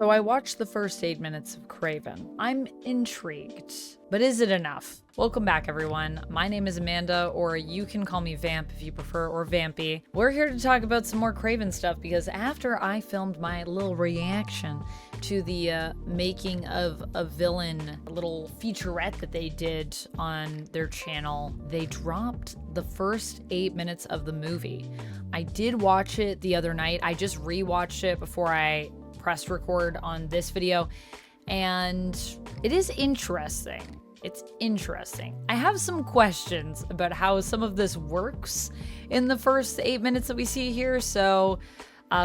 So I watched the first 8 minutes of Kraven. I'm intrigued, but is it enough? Welcome back, everyone. My name is Amanda, or you can call me Vamp if you prefer, or Vampy. We're here to talk about some more Kraven stuff because after I filmed my little reaction to the making of a villain, a little featurette that they did on their channel, they dropped the first 8 minutes of the movie. I did watch it the other night. I just rewatched it before I pressed record on this video, and it is interesting. It's interesting. I have some questions about how some of this works in the first 8 minutes that we see here, so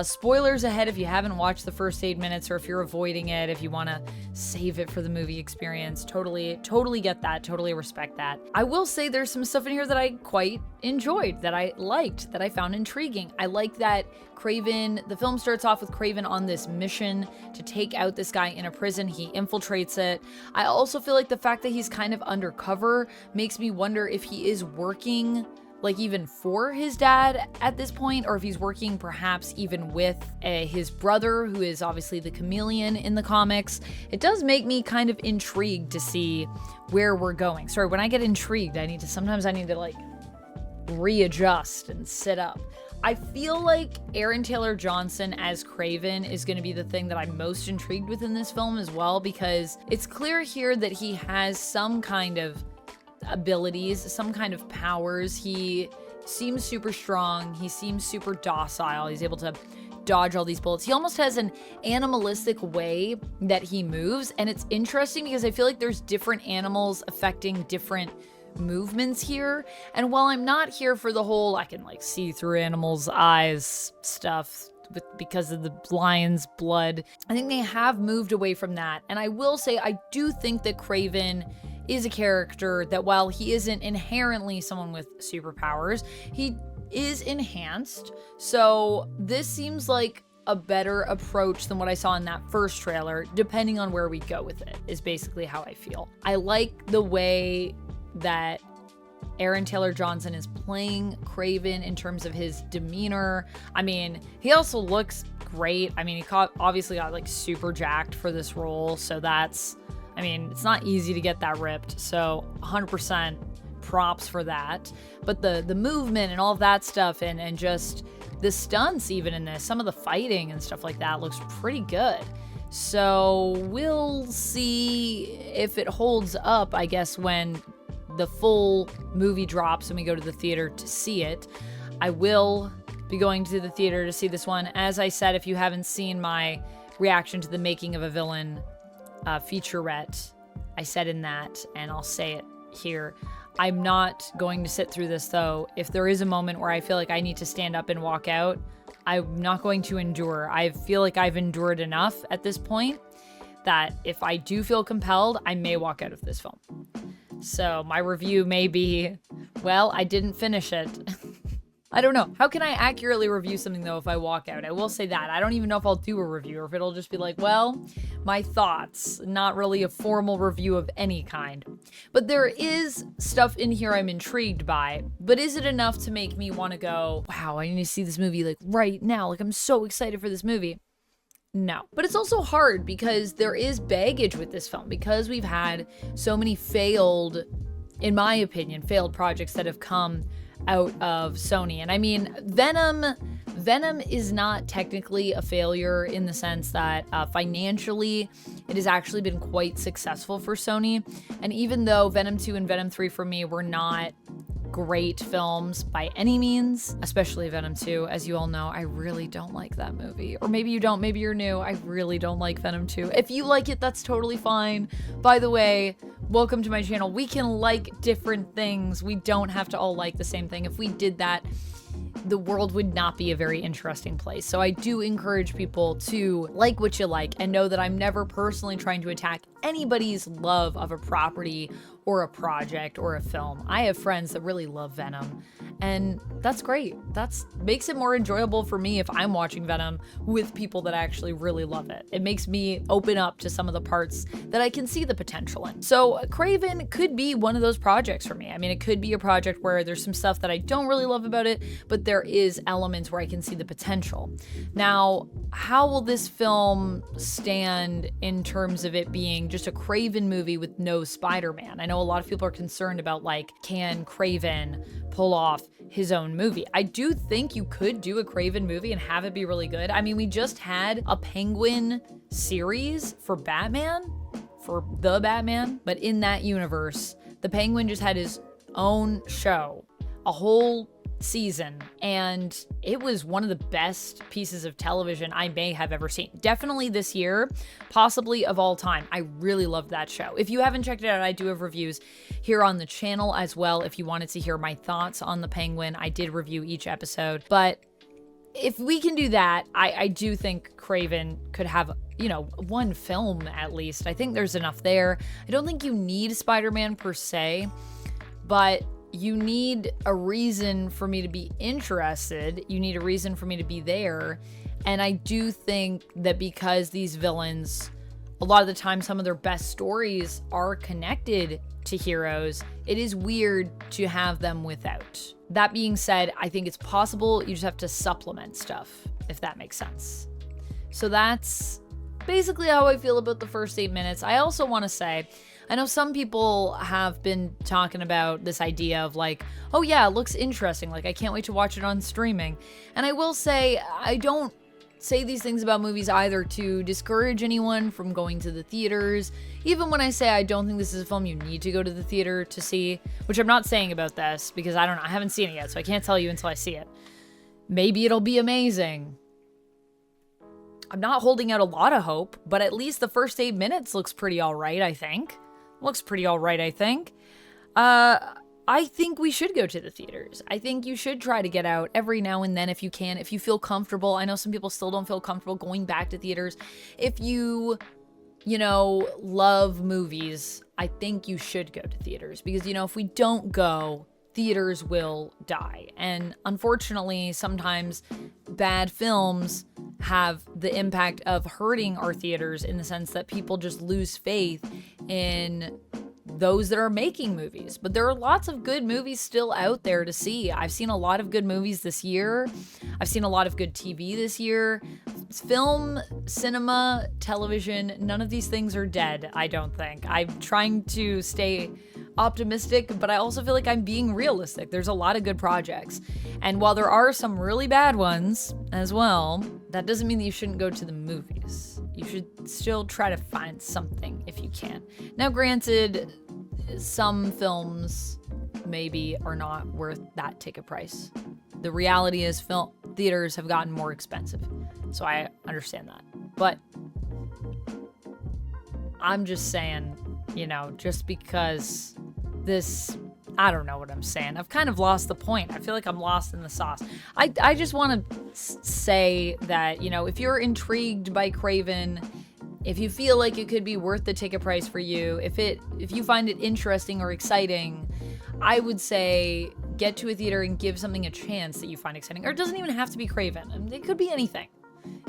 spoilers ahead if you haven't watched the first 8 minutes, or if you're avoiding it, if you want to save it for the movie experience. Totally get that, totally respect that. I will say there's some stuff in here that I quite enjoyed, that I liked, that I found intriguing. I like that Kraven, the film starts off with Kraven on this mission to take out this guy in a prison. He infiltrates it. I also feel like the fact that he's kind of undercover makes me wonder if he is working like even for his dad at this point, or if he's working perhaps even with his brother, who is obviously the chameleon in the comics. It does make me kind of intrigued to see where we're going. Sorry, when I get intrigued, sometimes I need to like readjust and sit up. I feel like Aaron Taylor Johnson as Kraven is going to be the thing that I'm most intrigued with in this film as well, because it's clear here that he has some kind of abilities, some kind of powers. He seems super strong. He seems super docile. He's able to dodge all these bullets. He almost has an animalistic way that he moves, and it's interesting because I feel like there's different animals affecting different movements here. And while I'm not here for the whole I can like see through animals' eyes stuff because of the lion's blood, I think they have moved away from that. And I will say I do think that Kraven is a character that, while he isn't inherently someone with superpowers, he is enhanced. So this seems like a better approach than what I saw in that first trailer, depending on where we go with it, is basically how I feel. I like the way that Aaron Taylor Johnson is playing Kraven in terms of his demeanor. I mean, he also looks great. I mean, he obviously got like super jacked for this role, so that's, I mean, it's not easy to get that ripped, so 100% props for that. But the movement and all of that stuff, and just the stunts even in this, some of the fighting and stuff like that looks pretty good. So we'll see if it holds up, I guess, when the full movie drops and we go to the theater to see it. I will be going to the theater to see this one. As I said, if you haven't seen my reaction to the making of a villain featurette, I said in that, and I'll say it here, I'm not going to sit through this though. If there is a moment where I feel like I need to stand up and walk out, I'm not going to endure. I feel like I've endured enough at this point that if I do feel compelled, I may walk out of this film. So my review may be, well, I didn't finish it. I don't know. How can I accurately review something though if I walk out? I will say that. I don't even know if I'll do a review or if it'll just be like, well, my thoughts, not really a formal review of any kind. But there is stuff in here I'm intrigued by, but is it enough to make me want to go, wow, I need to see this movie like right now. Like I'm so excited for this movie. No. But it's also hard because there is baggage with this film, because we've had so many failed, in my opinion, failed projects that have come out of Sony. And I mean, Venom is not technically a failure in the sense that financially it has actually been quite successful for Sony. And even though Venom 2 and Venom 3 for me were not great films by any means, especially Venom 2, as you all know, I really don't like that movie. Or maybe you don't, maybe you're new. I really don't like Venom 2. If you like it, that's totally fine. By the way, welcome to my channel. We can like different things. We don't have to all like the same thing. If we did that, the world would not be a very interesting place. So I do encourage people to like what you like and know that I'm never personally trying to attack anybody's love of a property or a project or a film. I have friends that really love Venom, and that's great. That's makes it more enjoyable for me if I'm watching Venom with people that actually really love it. It makes me open up to some of the parts that I can see the potential in. So Kraven could be one of those projects for me. I mean, it could be a project where there's some stuff that I don't really love about it, but there is elements where I can see the potential. Now, how will this film stand in terms of it being just a Kraven movie with no Spider-Man? I know a lot of people are concerned about, like, can Kraven pull off his own movie? I do think you could do a Kraven movie and have it be really good. I mean, we just had a Penguin series for Batman, for the Batman, but in that universe, the Penguin just had his own show, a whole season, and it was one of the best pieces of television I may have ever seen. Definitely this year, possibly of all time. I really loved that show. If you haven't checked it out, I do have reviews here on the channel as well. If you wanted to hear my thoughts on the Penguin, I did review each episode. But if we can do that, I do think Kraven could have, you know, one film at least. I think there's enough there. I don't think you need Spider-Man per se, but you need a reason for me to be interested. You need a reason for me to be there. And I do think that because these villains, a lot of the time, some of their best stories are connected to heroes, it is weird to have them without. That being said, I think it's possible. You just have to supplement stuff, if that makes sense. So that's basically how I feel about the first 8 minutes. I also want to say, I know some people have been talking about this idea of like, oh yeah, it looks interesting. Like, I can't wait to watch it on streaming. And I will say, I don't say these things about movies either to discourage anyone from going to the theaters. Even when I say I don't think this is a film you need to go to the theater to see, which I'm not saying about this because I don't know, I haven't seen it yet, so I can't tell you until I see it. Maybe it'll be amazing. I'm not holding out a lot of hope, but at least the first 8 minutes looks pretty all right, I think. Looks pretty all right, I think. I think we should go to the theaters. I think you should try to get out every now and then if you can, if you feel comfortable. I know some people still don't feel comfortable going back to theaters. If you know, love movies, I think you should go to theaters because, you know, if we don't go, theaters will die. And unfortunately, sometimes bad films have the impact of hurting our theaters in the sense that people just lose faith in those that are making movies. But there are lots of good movies still out there to see. I've seen a lot of good movies this year. I've seen a lot of good TV this year. Film, cinema, television, none of these things are dead, I don't think. I'm trying to stay optimistic, but I also feel like I'm being realistic. There's a lot of good projects. And while there are some really bad ones as well, that doesn't mean that you shouldn't go to the movies. You should still try to find something if you can. Now, granted, some films maybe are not worth that ticket price. The reality is film theaters have gotten more expensive. So I understand that. But I'm just saying, you know, just because this, I don't know what I'm saying. I've kind of lost the point. I feel like I'm lost in the sauce. I just want to say that, you know, if you're intrigued by Kraven, if you feel like it could be worth the ticket price for you, if you find it interesting or exciting, I would say get to a theater and give something a chance that you find exciting. Or it doesn't even have to be Kraven. I mean, it could be anything.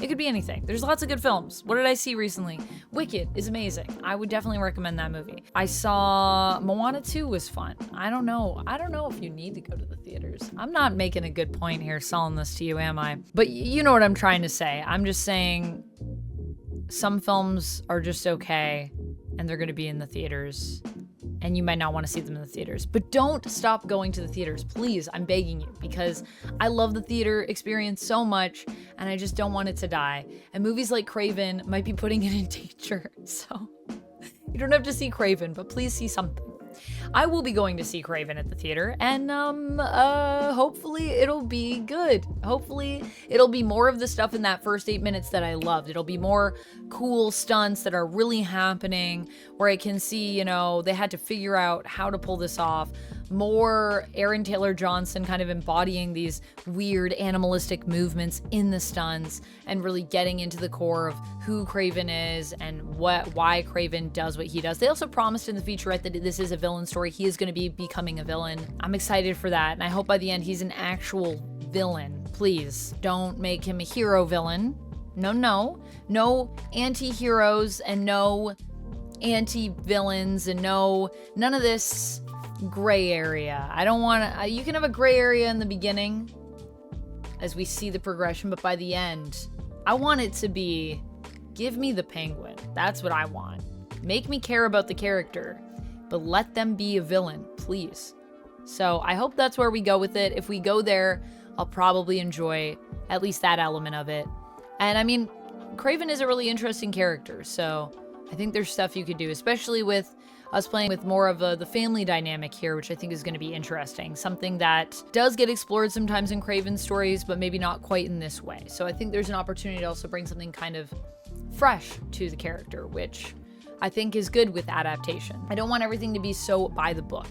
It could be anything. There's lots of good films. What did I see recently? Wicked is amazing. I would definitely recommend that movie. I saw Moana 2 was fun. I don't know if you need to go to the theaters. I'm not making a good point here selling this to you, am I? But you know what I'm trying to say. I'm just saying some films are just okay and they're going to be in the theaters. And you might not want to see them in the theaters. But don't stop going to the theaters, please. I'm begging you, because I love the theater experience so much, and I just don't want it to die. And movies like Kraven might be putting it in danger. So you don't have to see Kraven, but please see something. I will be going to see Kraven at the theater, and hopefully it'll be good. Hopefully it'll be more of the stuff in that first 8 minutes that I loved. It'll be more cool stunts that are really happening, where I can see, you know, they had to figure out how to pull this off. more Aaron Taylor Johnson kind of embodying these weird animalistic movements in the stunts and really getting into the core of who Kraven is and why Kraven does what he does. They also promised in the featurette that this is a villain story. He is going to be becoming a villain. I'm excited for that, and I hope by the end he's an actual villain. Please don't make him a hero villain. No anti-heroes and no anti-villains and none of this gray area. I don't want to. You can have a gray area in the beginning as we see the progression, but by the end, I want it to be, give me the Penguin. That's what I want. Make me care about the character, but let them be a villain, please. So I hope that's where we go with it. If we go there, I'll probably enjoy at least that element of it. And I mean, Kraven is a really interesting character, so I think there's stuff you could do, especially with us playing with more of the family dynamic here, which I think is going to be interesting. Something that does get explored sometimes in Kraven stories, but maybe not quite in this way. So I think there's an opportunity to also bring something kind of fresh to the character, which I think is good with adaptation. I don't want everything to be so by the book.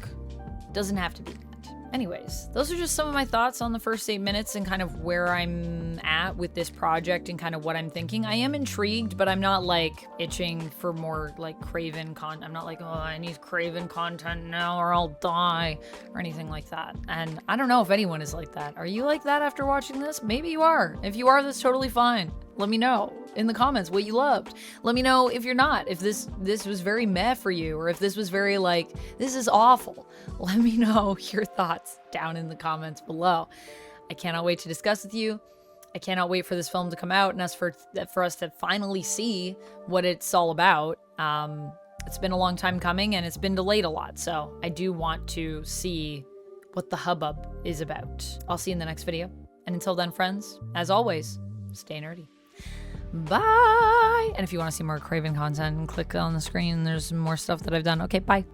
It doesn't have to be that. Anyways, those are just some of my thoughts on the first 8 minutes and kind of where I'm at with this project and kind of what I'm thinking. I am intrigued, but I'm not like itching for more like Kraven content. I'm not like, oh, I need Kraven content now or I'll die or anything like that. And I don't know if anyone is like that. Are you like that after watching this? Maybe you are. If you are, that's totally fine. Let me know in the comments what you loved. Let me know if you're not, if this was very meh for you, or if this was very like, this is awful. Let me know your thoughts down in the comments below. I cannot wait to discuss with you. I cannot wait for this film to come out and for us to finally see what it's all about. It's been a long time coming and it's been delayed a lot, so I do want to see what the hubbub is about. I'll see you in the next video. And until then, friends, as always, stay nerdy. Bye! And if you want to see more Kraven content, click on the screen. There's more stuff that I've done. Okay, bye.